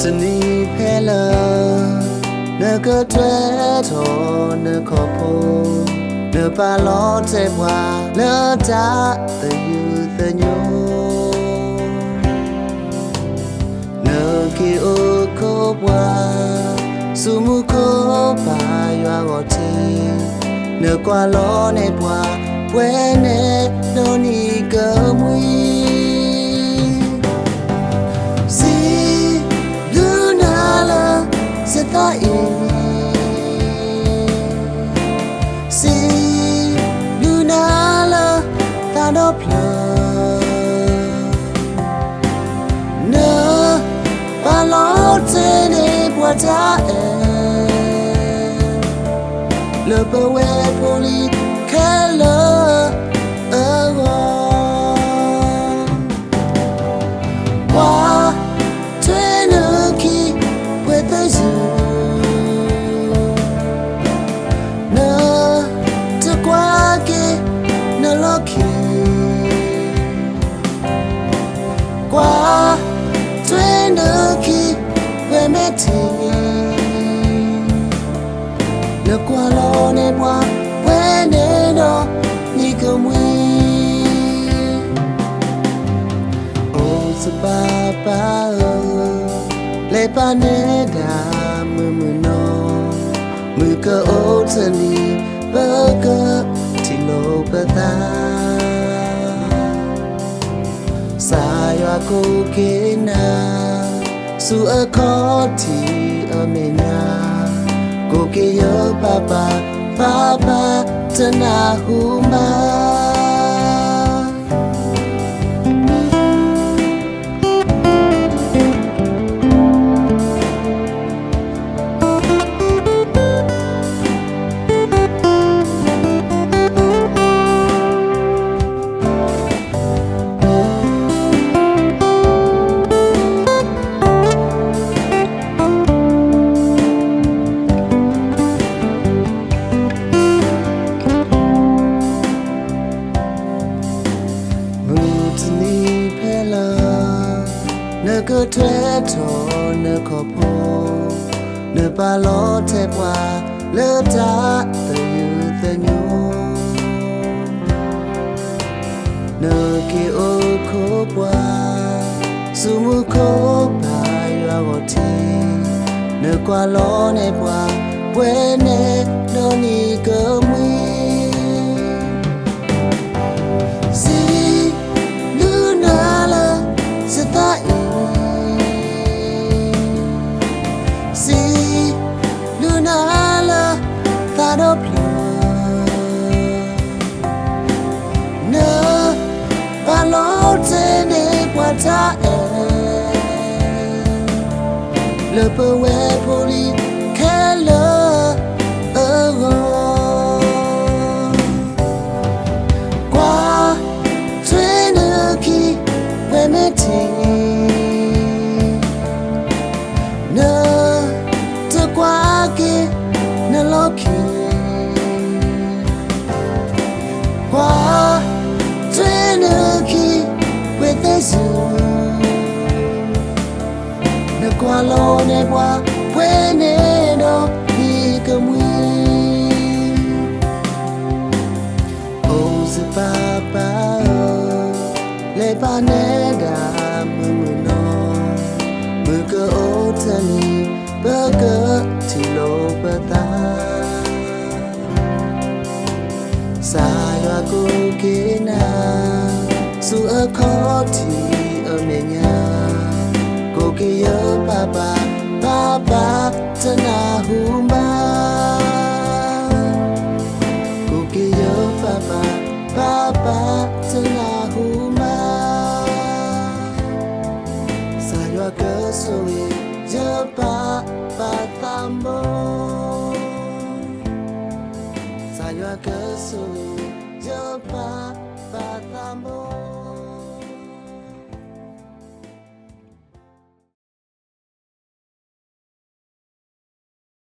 Tani pela na ka twa tho na kho pho na pa lo te bwa la ta the you the nyo na ki o ko bwa su mu ko pa ywa go ti na kwa lo ne bwa we ne no ni ka mui Si luna la ta no pla na pa lo te ne bwa ta le pe we poli kala wa twe no ki with the zoo qua tuyến nước khi về mẹ thì nước qua lo nên qua quên đến đó như cầu mui ô sa pa pa lệ pa nè đà mưa no mưa cơ ô thân đi bơ cơ thì lô bơ ta sa yo ko ke na su a ko ti a me na ko ke yo papa tana hu ma na ka twa tho na kho pho na pa lo te bwa le ta the you the nyo na ki o kho bwa su mu kho ba ywa go ti na kwa lo ne bwa pwe ne no ni ko mui ta le pe we poli kala qua tuyến khi về mẹ thì na ta qua kia na lo ki qua tuyến khi with the zoo na kwa lo ne bwa we ne no ni ka mui o sa pa pa le pa ne da mu no mu ka o tani ba ka ti lo ba ta sa yo ko ke na su a kho ti a me nya ko ke yo papa tana hu ma ko ke yo papa tana hu ma sa yo ka so ye pa tambo sa yo ka so ye pa tambo